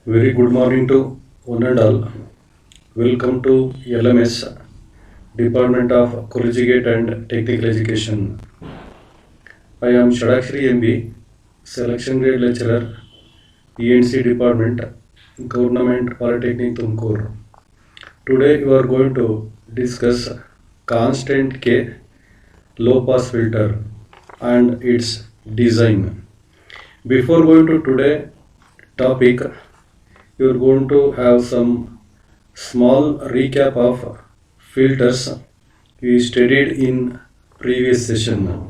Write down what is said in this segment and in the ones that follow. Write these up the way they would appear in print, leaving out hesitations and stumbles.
Very good morning to one and all. Welcome to LMS, Department of Collegiate and Technical Education. I am Shadakshri MB, Selection Grade Lecturer, ENC Department, Government Polytechnic Tumkur. Today we are going to discuss constant K low pass filter and its design. Before going to today topic, you are going to have some small recap of filters we studied in previous session.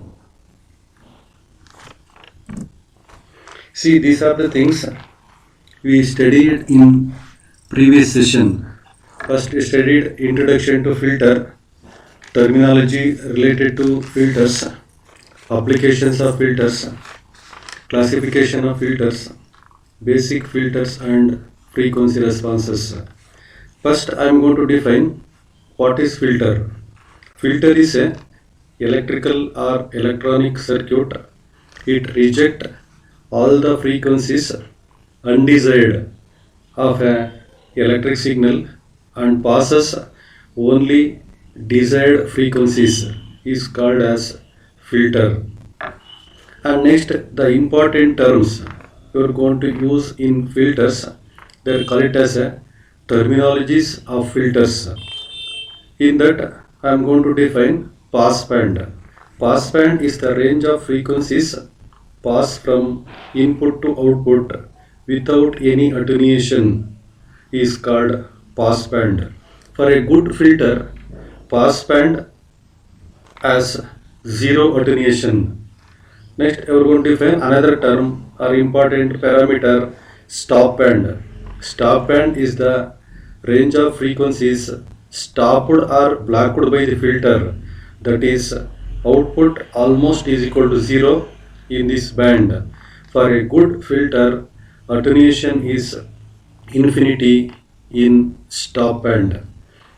See, these are the things we studied in previous session. First we studied introduction to filter, terminology related to filters, applications of filters, classification of filters, basic filters and frequency responses. First I am going to define what is filter. Filter is a electrical or electronic circuit. It rejects all the frequencies undesired of a electric signal and passes only desired frequencies is called as filter. And next, the important terms you are going to use in filters, they are called as a terminologies of filters. In that, I am going to define pass band. Pass band is the range of frequencies pass from input to output without any attenuation is called pass band. For a good filter, pass band has zero attenuation. Next, we are going to define another term or important parameter, stop band. Stop band is the range of frequencies stopped or blocked by the filter, that is output almost is equal to zero in this band. For a good filter, attenuation is infinity in stop band.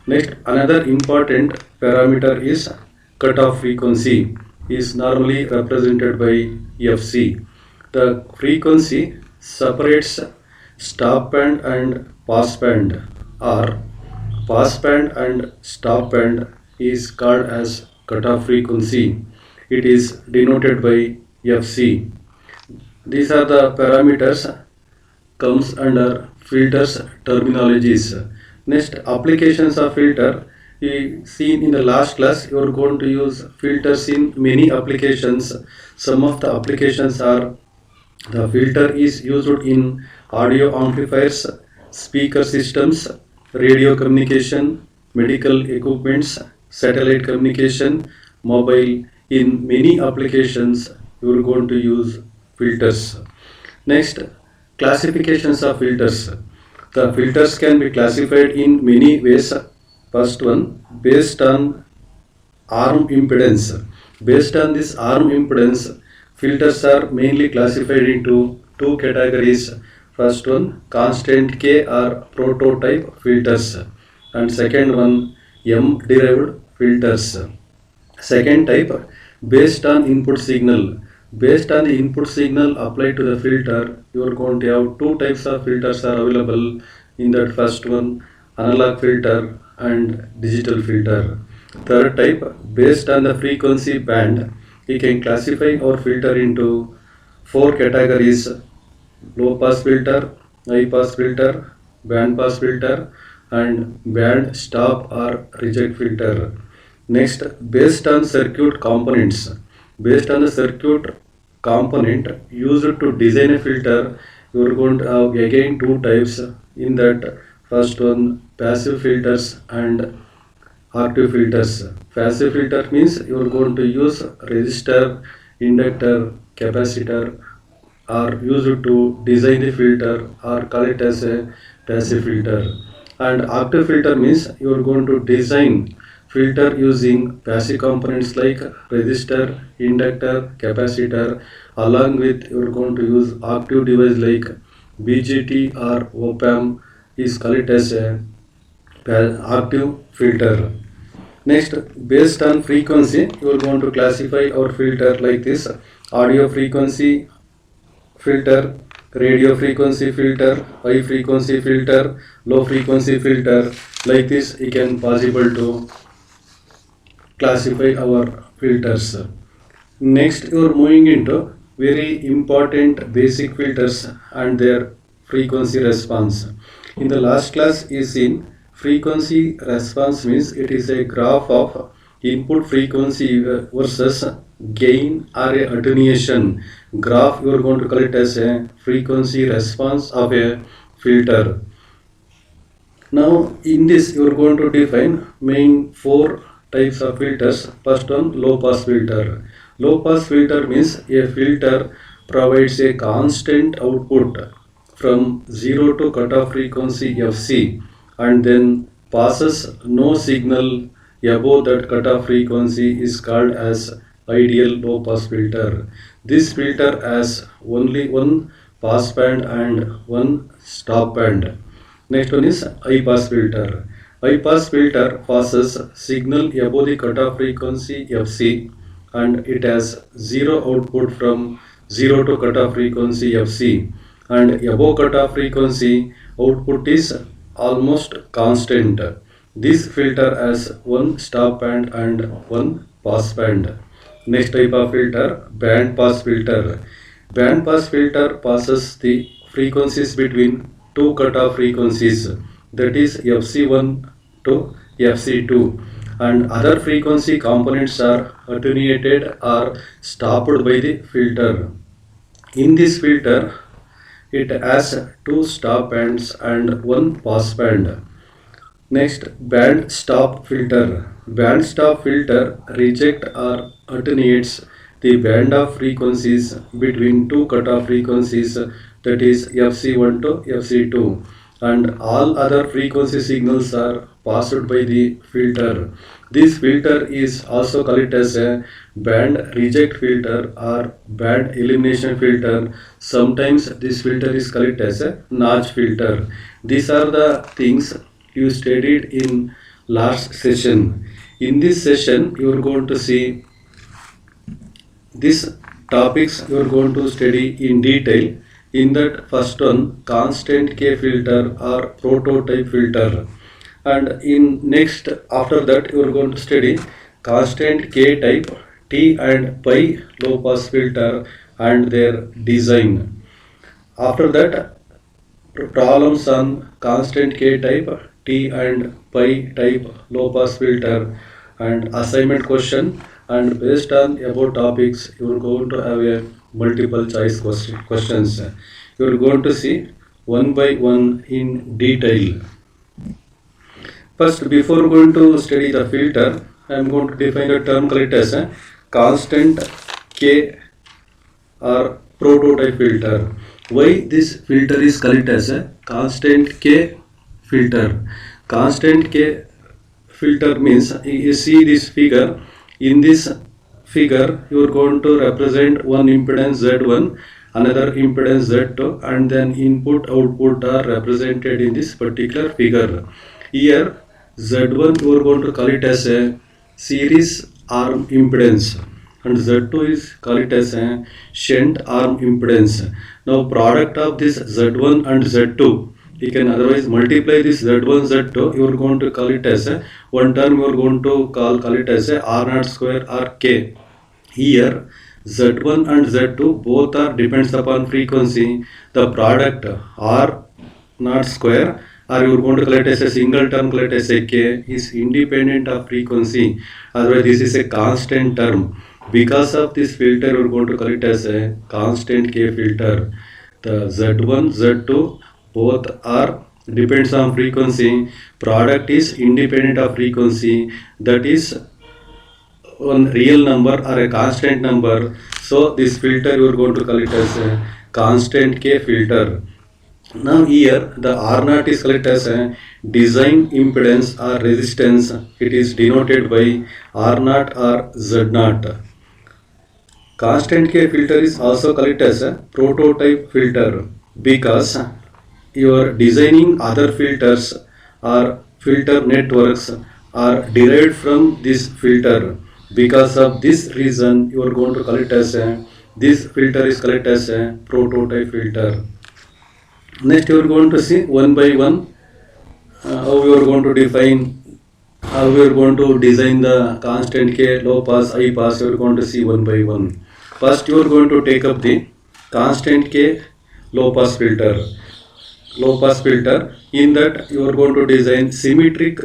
Next, another important parameter is cutoff frequency is normally represented by Fc. The frequency separates stop band and pass band, or pass band and stop band is called as cutoff frequency. It is denoted by Fc. These are the parameters comes under filters terminologies. Next, applications of filter. We seen in the last class you are going to use filters in many applications. Some of the applications are the filter is used in audio amplifiers, speaker systems, radio communication, medical equipments, satellite communication, mobile. In many applications you are going to use filters. Next, classifications of filters. The filters can be classified in many ways. First one, based on arm impedance. Based on this arm impedance, filters are mainly classified into two categories. First one, constant K or prototype filters, and second one, M derived filters. Second type, based on input signal. Based on the input signal applied to the filter, you are going to have two types of filters are available in that. First one, analog filter and digital filter. Third type, based on the frequency band, we can classify our filter into four categories: low pass filter, high pass filter, band pass filter, and band stop or reject filter. Next, based on circuit components. Based on the circuit component used to design a filter, you are going to have again two types in that. First one, passive filters and active filters. Passive filter means you are going to use resistor, inductor, capacitor are used to design the filter or call it as a passive filter. And active filter means you are going to design filter using passive components like resistor, inductor, capacitor, along with you are going to use active device like BJT or op-amp is called as a active filter. Next, based on frequency, you are going to classify our filter like this: audio frequency filter radio frequency filter, high frequency filter, low frequency filter. Like this, it can possible to classify our filters. Next, you are moving into very important basic filters and their frequency response. In the last class, is seen frequency response means it is a graph of input frequency versus gain or a attenuation graph. You are going to call it as a frequency response of a filter. Now in this you are going to define main four types of filters. First one, low pass filter. Low pass filter means a filter provides a constant output from 0 to cutoff frequency Fc and then passes no signal above that cutoff frequency is called as ideal low pass filter. This filter has only one pass band and one stop band. Next one is high pass filter. High pass filter passes signal above the cutoff frequency Fc and it has zero output from 0 to cutoff frequency Fc and above cutoff frequency output is almost constant. This filter has one stop band and one pass band. Next type of filter, band pass filter. Band pass filter passes the frequencies between two cutoff frequencies, that is Fc1 to Fc2, and other frequency components are attenuated or stopped by the filter. In this filter, it has two stop bands and one pass band. Next, band stop filter. Band stop filter rejects or attenuates the band of frequencies between two cutoff frequencies, that is Fc1 to Fc2, and all other frequency signals are passed by the filter. This filter is also called as a band reject filter or band elimination filter. Sometimes this filter is called as a notch filter. These are the things you studied in last session. In this session, you are going to see these topics you are going to study in detail. In that first one, constant K filter or prototype filter, and in next after that you are going to study constant K type T and pi low pass filter and their design. After that, problems on constant K type T and pi type low pass filter and assignment question, and based on about topics you are going to have a multiple choice questions. You are going to see one by one in detail. First, before going to study the filter, I am going to define a term called as a constant K or prototype filter. Why this filter is called as a constant K filter? Constant K filter means you see this figure. In this figure, you are going to represent one impedance Z1, another impedance Z2, and then input output are represented in this particular figure. Here Z1 you are going to call it as a series arm impedance and Z2 is call it as a shunt arm impedance. Now product of this Z1 and Z2, you can otherwise multiply this Z1 Z2, you are going to call it as a one term you are going to call it as a R0 square or K. Here Z1 and Z2 both are depends upon frequency. The product R0 square or you are going to call it as a single term called as a K is independent of frequency. Otherwise this is a constant term. Because of this filter you are going to call it as a constant K filter. The Z1, Z2 both are depends on frequency. Product is independent of frequency, that is one real number or a constant number. So this filter you are going to call it as a constant K filter. Now here the R0 is called as a design impedance or resistance. It is denoted by R0 or Z0. Constant K filter is also called as a prototype filter because you are designing other filters or filter networks are derived from this filter. Because of this reason you are going to call it as a this filter is called as a prototype filter. Next you are going to see one by one how you are going to define, how we are going to design the constant K, low pass, high pass. You are going to see one by one. First you are going to take up the constant K low pass filter. Low pass filter, in that you are going to design symmetric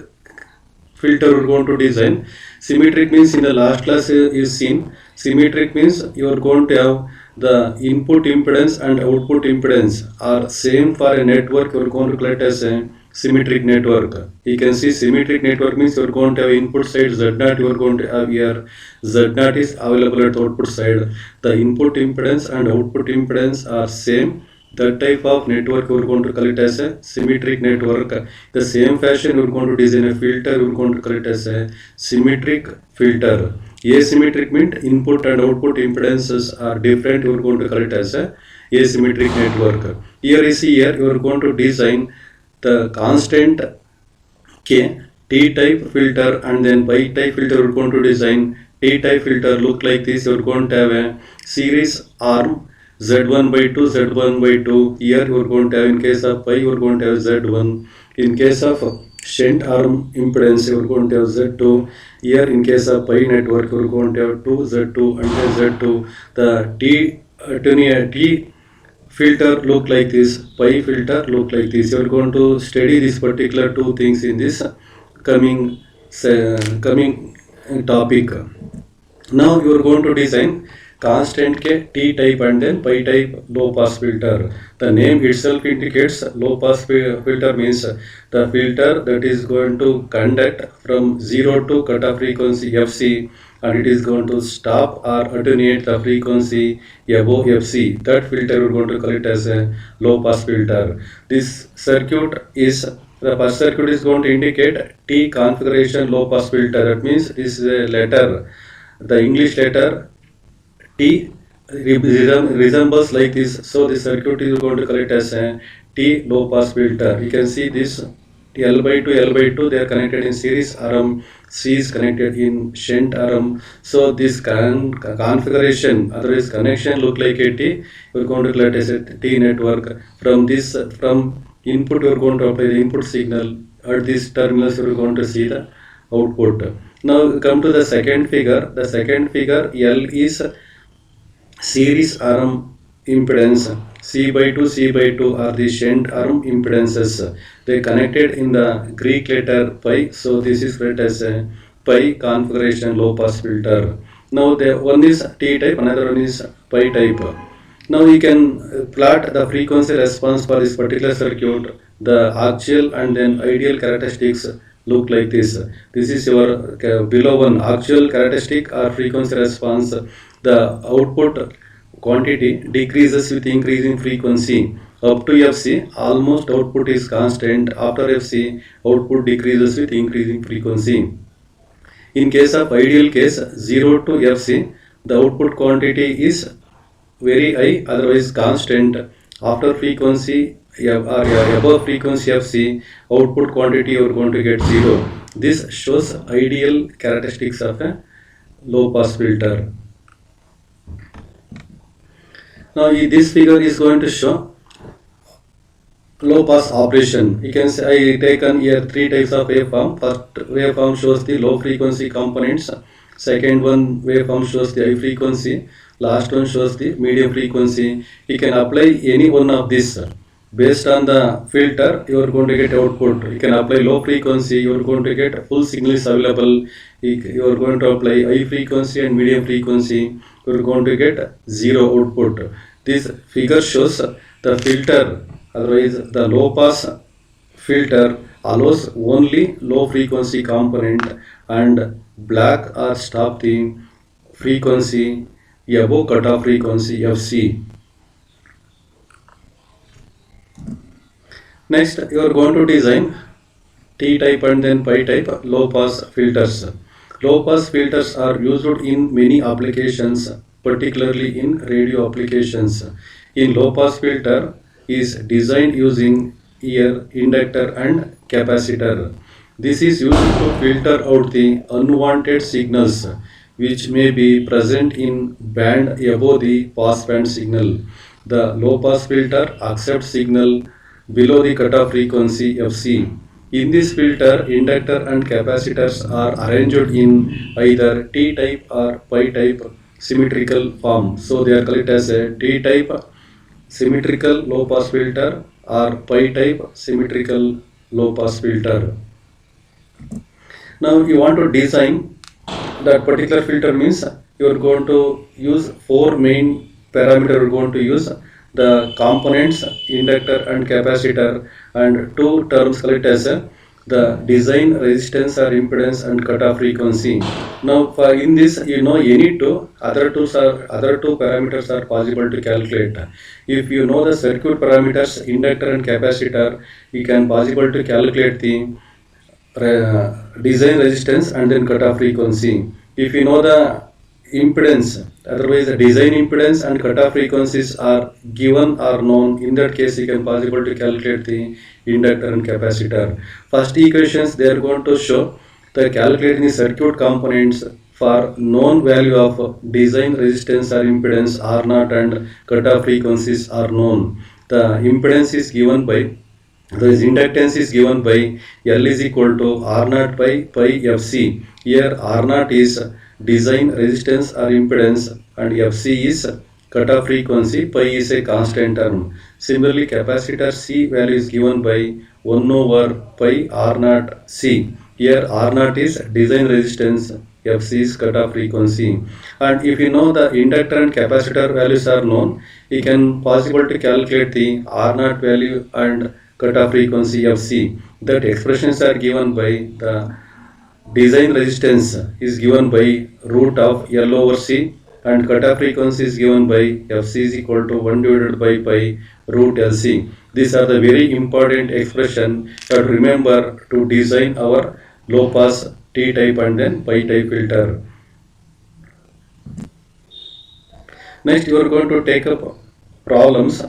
filter. You are going to design symmetric means, in the last class is seen, symmetric means you are going to have the input impedance and output impedance are same for a network. You are going to collect as a symmetric network. You can see symmetric network means you are going to have input side Z0, you are going to have here Z0 is available at output side. The input impedance and output impedance are same. That type of network we are going to call it as a symmetric network. The same fashion we are going to design a filter, we are going to call it as a symmetric filter. Asymmetric means input and output impedances are different, we are going to call it as a asymmetric network. Here you see, here you are going to design the constant K T-type filter, and then Y-type filter. We're going to design T-type filter look like this. You're going to have a series arm Z1 by 2, Z1 by 2. Here you're going to have, in case of pi, you're going to have Z1. In case of shunt arm impedance, you're going to have Z2. Here in case of pi network, you're going to have 2 Z2 and then Z2. The T filter look like this, pi filter look like this. You are going to study this particular two things in this coming topic. Now you are going to design constant K T type and then pi type low pass filter. The name itself indicates low pass filter means the filter that is going to conduct from 0 to cutoff frequency Fc, and it is going to stop or attenuate the frequency above Fc. That filter we are going to call it as a low pass filter. This circuit is, the first circuit is going to indicate T configuration low pass filter. That means this is a letter, the English letter T resembles like this. So the circuit is going to call it as a T low pass filter. You can see this L by 2, L by 2, they are connected in series arm, C is connected in shunt arm. So this configuration, otherwise connection look like a T. We are going to call it as a T network. From this, from input we are going to apply the input signal. At these terminals we are going to see the output. Now come to the second figure. The second figure, L is series arm impedance. C by 2, C by 2 are the shunt arm impedances. They connected in the Greek letter pi. So this is read as a pi configuration low pass filter. Now the one is T type, another one is pi type. Now you can plot the frequency response for this particular circuit. The actual and then ideal characteristics look like this. This is your below one actual characteristic or frequency response. The output quantity decreases with increasing frequency. Up to Fc, almost output is constant. After Fc, output decreases with increasing frequency. In case of ideal case, 0 to Fc, the output quantity is very high, otherwise constant. After frequency or above frequency Fc, output quantity you are going to get 0. This shows ideal characteristics of a low pass filter. Now this figure is going to show low pass operation. You can say I taken here three types of waveform. First waveform shows the low frequency components. Second one waveform shows the high frequency. Last one shows the medium frequency. You can apply any one of these. Based on the filter, you are going to get output. You can apply low frequency, you are going to get full signal is available. You are going to apply high frequency and medium frequency, you are going to get zero output. This figure shows the filter, otherwise the low pass filter allows only low frequency component and black or stop the frequency above cutoff frequency Fc. Next, you are going to design T type and then pi type low pass filters. Low pass filters are used in many applications, particularly in radio applications. In low pass filter is designed using ear, inductor and capacitor. This is used to filter out the unwanted signals which may be present in band above the pass band signal. The low pass filter accepts signal below the cutoff frequency Fc. In this filter, inductor and capacitors are arranged in either T-type or Pi-type symmetrical form. So they are called as a T-type symmetrical low-pass filter or Pi-type symmetrical low-pass filter. Now you want to design that particular filter means you are going to use four main parameters. You are going to use the components inductor and capacitor and two terms called as the design resistance or impedance and cutoff frequency. Now for in this any two other two parameters are possible to calculate. If you know the circuit parameters inductor and capacitor, you can possible to calculate the design resistance and then cutoff frequency. If you know the impedance, otherwise the design impedance and cutoff frequencies are given or known, in that case you can possible to calculate the inductor and capacitor. First equations they are going to show the calculating the circuit components for known value of design resistance or impedance R0 and cutoff frequencies are known. The impedance is given by this inductance is given by L is equal to R0 by pi Fc. Here R0 is design resistance or impedance and Fc is cutoff frequency, pi is a constant term. Similarly, capacitor C value is given by 1 over pi R0 C. Here R0 is design resistance, Fc is cutoff frequency. And if you know the inductor and capacitor values are known, you can possible to calculate the R0 value and cutoff frequency Fc. That expressions are given by the design resistance is given by root of L over C and cutoff frequency is given by Fc is equal to 1 divided by pi root Lc. These are the very important expression that remember to design our low pass T type and then pi type filter. Next you are going to take up problems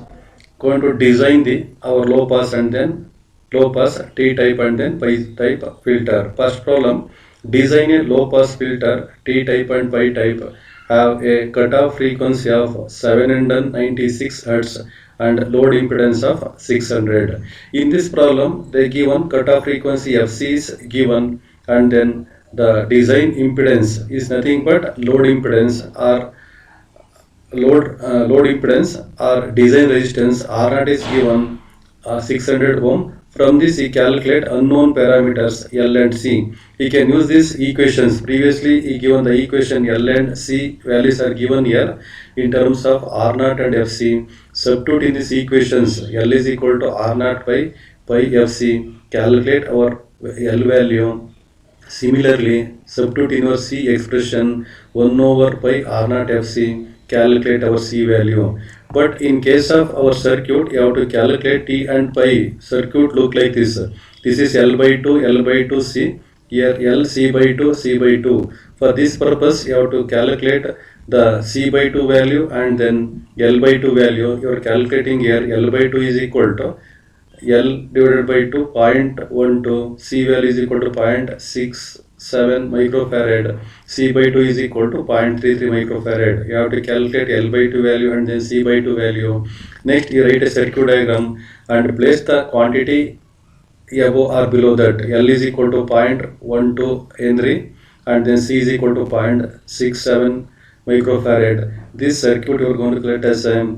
going to design our low pass and then low pass T type and then pi type filter. First problem, design a low pass filter T type and pi type have a cutoff frequency of 796 Hz and load impedance of 600. In this problem, the given cutoff frequency Fc is given and then the design impedance is nothing but load impedance or load impedance or design resistance R0 is given 600 ohm. From this he calculate unknown parameters L and C. He can use these equations. Previously he given the equation L and C values are given here in terms of R0 and Fc. Substitute in these equations L is equal to R0 by pi Fc. Calculate our L value. Similarly, substitute in our C expression 1 over pi R0 Fc. Calculate our C value. But in case of our circuit, you have to calculate T and pi. Circuit look like this. This is L by 2 C. Here L C by 2 C by 2. For this purpose, you have to calculate the C by 2 value and then L by 2 value. You are calculating here L by 2 is equal to L divided by 2 0.12. C value is equal to 0.67 microfarad. C by 2 is equal to 0.33 microfarad. You have to calculate L by 2 value and then C by 2 value. Next you write a circuit diagram and place the quantity above or below that. L is equal to 0.12 Henry and then C is equal to 0.67 microfarad. This circuit you are going to calculate as a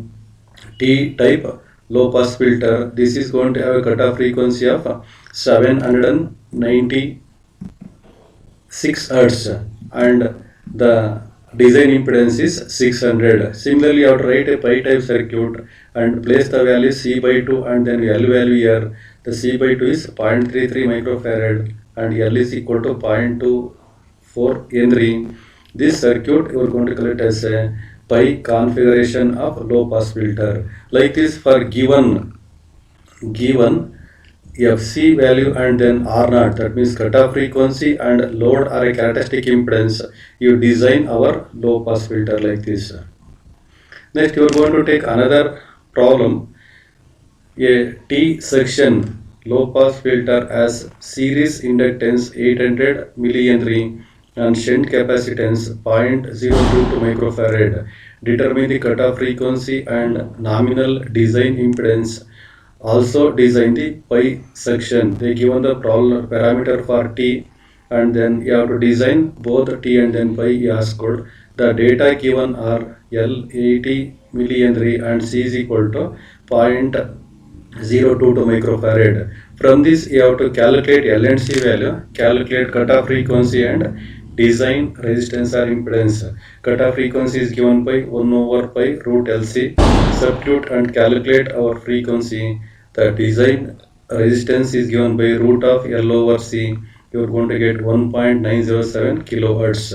T type low pass filter. This is going to have a cutoff frequency of 796 Hz and the design impedance is 600. Similarly, you have to write a pi type circuit and place the value C by 2 and then L value here. The C by 2 is 0.33 microfarad and L is equal to 0.24 Henry. This circuit you are going to calculate as a pi configuration of low pass filter. Like this, for given Fc value and then R0, that means cutoff frequency and load or a characteristic impedance, you design our low pass filter like this. Next you are going to take another problem. A T section low pass filter has series inductance 800 millihenry and shunt capacitance 0.022 microfarad. Determine the cutoff frequency and nominal design impedance Also design the pi section. They given the problem parameter for t, and then you have to design both t and then pi as code. The data given are L 80 millihenry and C is equal to 0.022 microfarad. From this you have to calculate L and C value, calculate cutoff frequency and design resistance or impedance. Cutoff frequency is given by 1 over pi root LC. Substitute and calculate our frequency. The design resistance is given by root of L over C. You are going to get 1.907 kilohertz.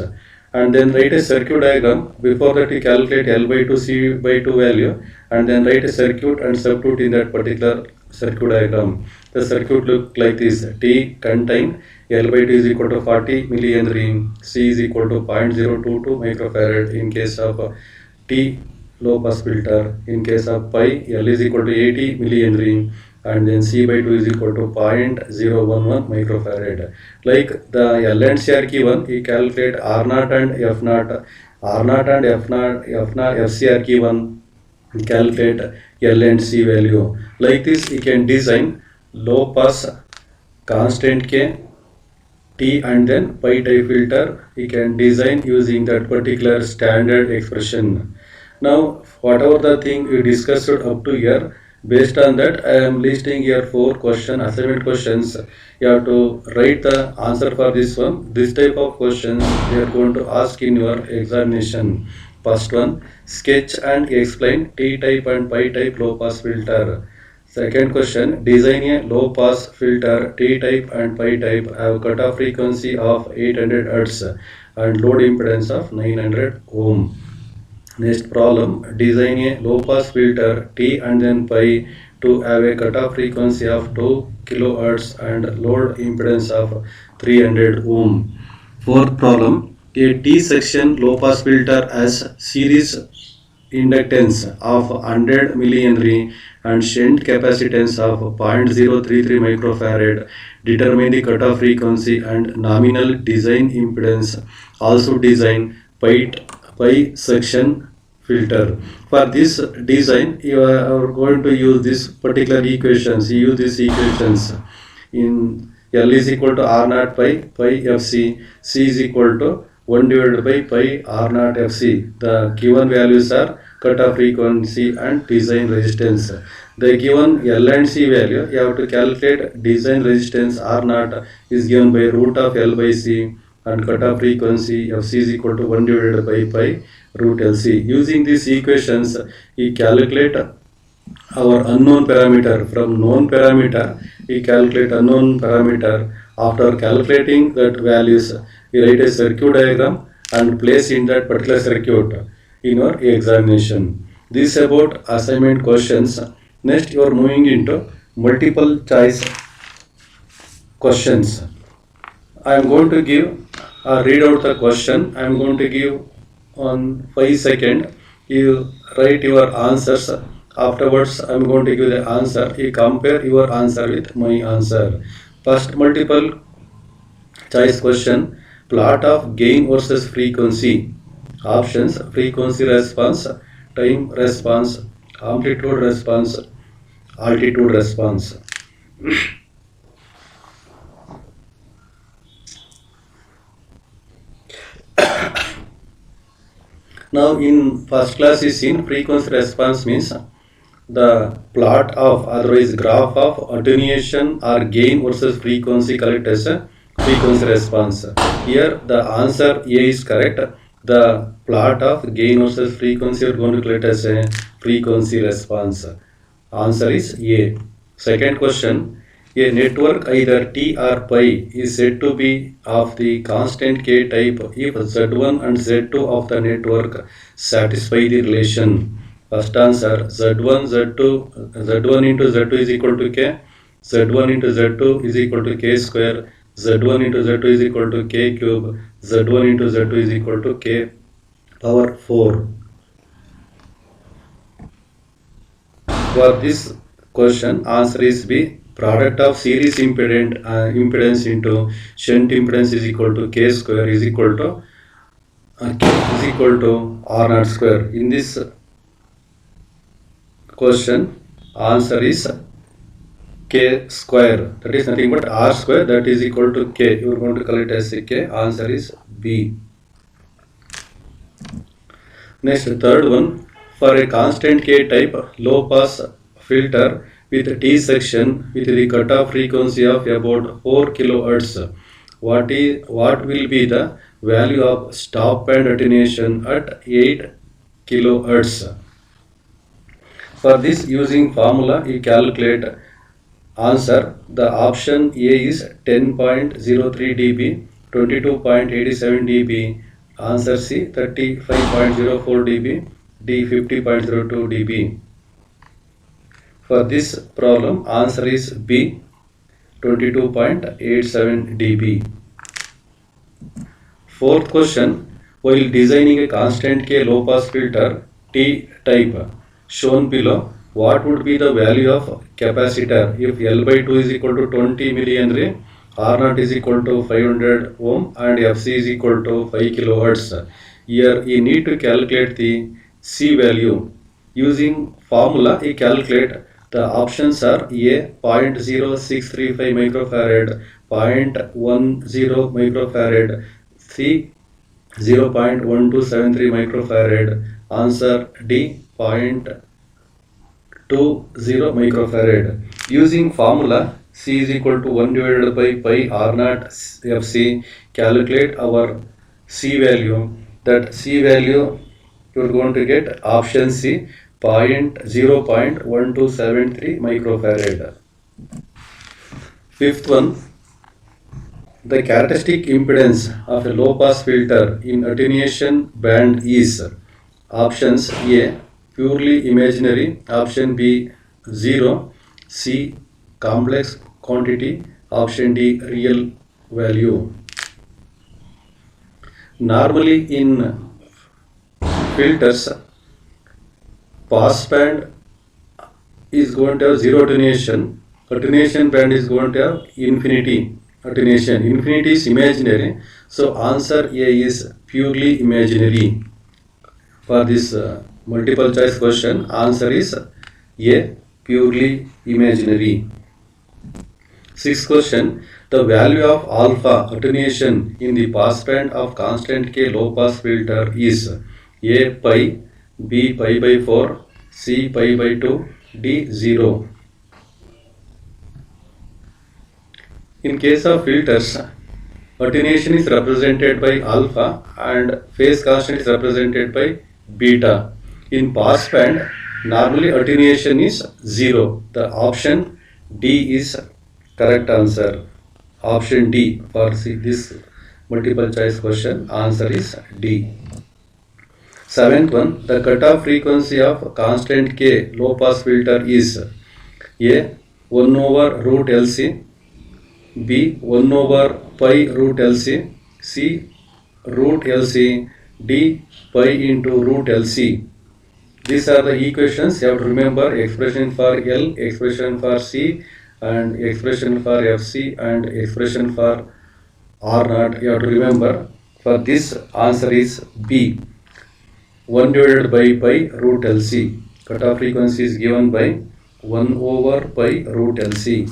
And then write a circuit diagram. Before that you calculate L by 2 C by 2 value, and then write a circuit and substitute in that particular circuit diagram. The circuit look like this. T contain L by 2 is equal to 40 millihenry, C is equal to 0.022 microfarad in case of T low pass filter. In case of pi, L is equal to 80 millihenry, and then C by 2 is equal to 0.011 microfarad. Like the L and C are given, we calculate R naught and F naught. R naught and F naught, FC are given, we calculate L and C value. Like this, you can design low pass constant K, T and then pi type filter. You can design using that particular standard expression. Now, whatever the thing we discussed up to here, based on that, I am listing here 4 assignment questions. You have to write the answer for this one. This type of questions we are going to ask in your examination. First one, sketch and explain T-type and pi-type low-pass filter. Second question, design a low-pass filter T-type and pi-type have cutoff frequency of 800 Hz and load impedance of 900 ohm. Next problem, design a low-pass filter T and then pi to have a cutoff frequency of 2 kHz and load impedance of 300 ohm. Fourth problem, a T section low-pass filter has series inductance of 100 millihenry and shunt capacitance of 0.033 microfarad. Determine the cutoff frequency and nominal design impedance. Also design pi section filter. For this design, you are going to use this particular equations. You use these equations in L is equal to R naught pi FC, C is equal to 1 divided by pi R naught FC. The given values are cutoff frequency and design resistance. The given L and C value, you have to calculate design resistance R naught is given by root of L by C, and cutoff frequency FC is equal to 1 divided by pi root LC. Using these equations, we calculate our unknown parameter. From known parameter, we calculate unknown parameter. After calculating that values, we write a circuit diagram and place in that particular circuit in our examination. This about assignment questions. Next, you are moving into multiple choice questions. I am going to give read out the question. I am going to give on 5 seconds. You write your answers. Afterwards, I am going to give the answer. You compare your answer with my answer. First, multiple choice question. Plot of gain versus frequency. Options: frequency response, time response, amplitude response, altitude response. Now in first class is seen frequency response means the plot of, otherwise graph of attenuation or gain versus frequency collect as a frequency response. Here the answer A is correct. The plot of gain versus frequency are going to collect as a frequency response. Answer is A. Second question, a network either T or pi is said to be of the constant K type if Z1 and Z2 of the network satisfy the relation. First answer, Z1 into Z2 is equal to K, Z1 into Z2 is equal to K square, Z1 into Z2 is equal to K cube, Z1 into Z2 is equal to K power 4. For this question, answer is B. Product of series impedance into shunt impedance is equal to K square is equal to R naught square. In this question, answer is K square, that is nothing but R square, that is equal to K. You are going to calculate as K. Answer is B. Next, third one, for a constant K type low pass filter with T section with the cutoff frequency of about 4 kHz, what will be the value of stop band attenuation at 8 kHz? For this, using formula, you calculate answer. The option A is 10.03 dB, 22.87 dB. Answer C 35.04 dB, D 50.02 dB. For this problem, answer is B 22.87 dB. Fourth question, while designing a constant K low pass filter T type shown below, what would be the value of capacitor if L by 2 is equal to 20 millihenry, R0 is equal to 500 ohm and Fc is equal to 5 kilohertz. Here you need to calculate the C value. Using formula, you calculate. The options are A 0.0635 microfarad, 0.10 microfarad, C 0.1273 microfarad, answer D 0.20 microfarad. Using formula, C is equal to 1 divided by pi R naught Fc, calculate our C value. That C value you are going to get option C 0.1273 microfarad. Fifth one, the characteristic impedance of a low pass filter in attenuation band is options A purely imaginary, option B 0, C complex quantity, option D real value. Normally in filters, pass band is going to have zero attenuation, attenuation band is going to have infinity attenuation. Infinity is imaginary, so answer A is purely imaginary. For this multiple choice question, answer is A purely imaginary. Sixth question, the value of alpha attenuation in the pass band of constant K low pass filter is A pi, B pi by 4, C pi by 2, D 0. In case of filters, attenuation is represented by alpha and phase constant is represented by beta. In pass band, normally attenuation is 0. The option D is correct answer. Option D for this multiple choice question, answer is D. Seventh one, the cutoff frequency of constant K low pass filter is A 1 over root LC, B 1 over pi root LC, C root LC, D pi into root LC. These are the equations. You have to remember expression for L, expression for C, and expression for Fc and expression for R0. You have to remember. For this, answer is B 1 divided by pi root LC. Cutoff frequency is given by 1 over pi root LC.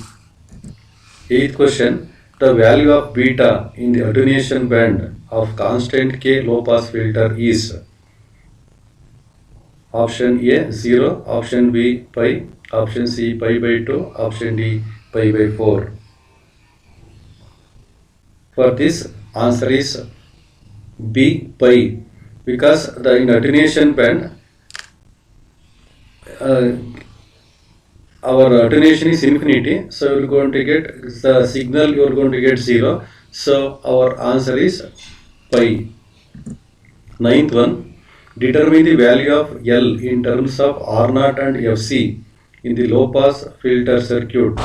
Eighth question, the value of beta in the attenuation band of constant K low pass filter is option A 0, option B pi, option C pi by 2, option D pi by 4. For this, answer is B pi, because the in attenuation band our attenuation is infinity, so you are going to get the signal, you are going to get 0. So our answer is pi. Ninth one, determine the value of L in terms of R0 and Fc in the low pass filter circuit.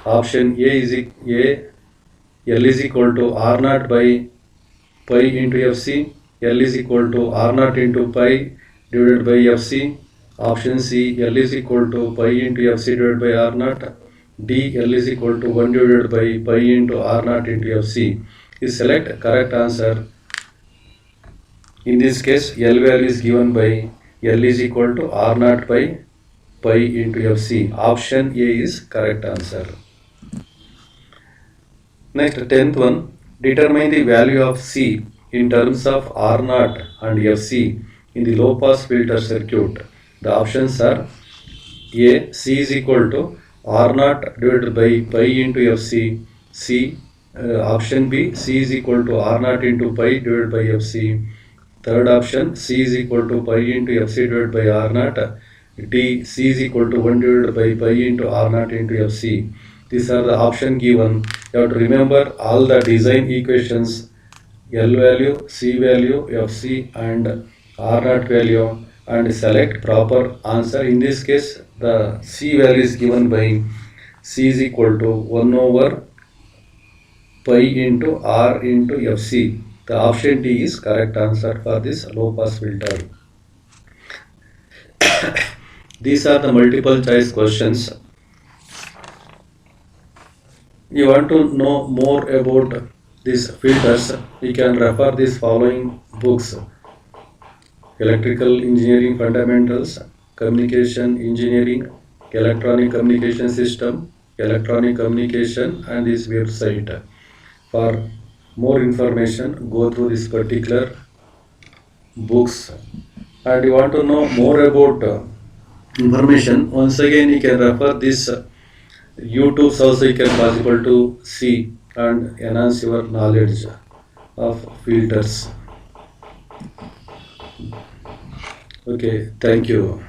Option A is L is equal to R0 by pi into Fc, L is equal to R0 into pi divided by Fc. Option C, L is equal to pi into Fc divided by R0. D, L is equal to 1 divided by pi into R0 into Fc. You select correct answer. In this case, L value is given by L is equal to R0 by pi into Fc. Option A is correct answer. Next, 10th one. Determine the value of C in terms of R0 and Fc in the low pass filter circuit. The options are A. C is equal to R0 divided by pi into Fc. C. Option B. C is equal to R0 into pi divided by Fc. Third option, C is equal to pi into Fc divided by R0. D. C is equal to 1 divided by pi into R0 into Fc. These are the option given. You have to remember all the design equations, L value, C value, Fc and R0 value, and select proper answer. In this case, the C value is given by C is equal to 1 over pi into R into Fc. The option D is correct answer for this low pass filter. These are the multiple choice questions. You want to know more about these filters, you can refer these following books: Electrical Engineering Fundamentals, Communication Engineering, Electronic Communication System, Electronic Communication, and this website. For more information, go through this particular books. And you want to know more about information, once again you can refer this YouTube also you can possible to see and enhance your knowledge of filters. Okay, thank you.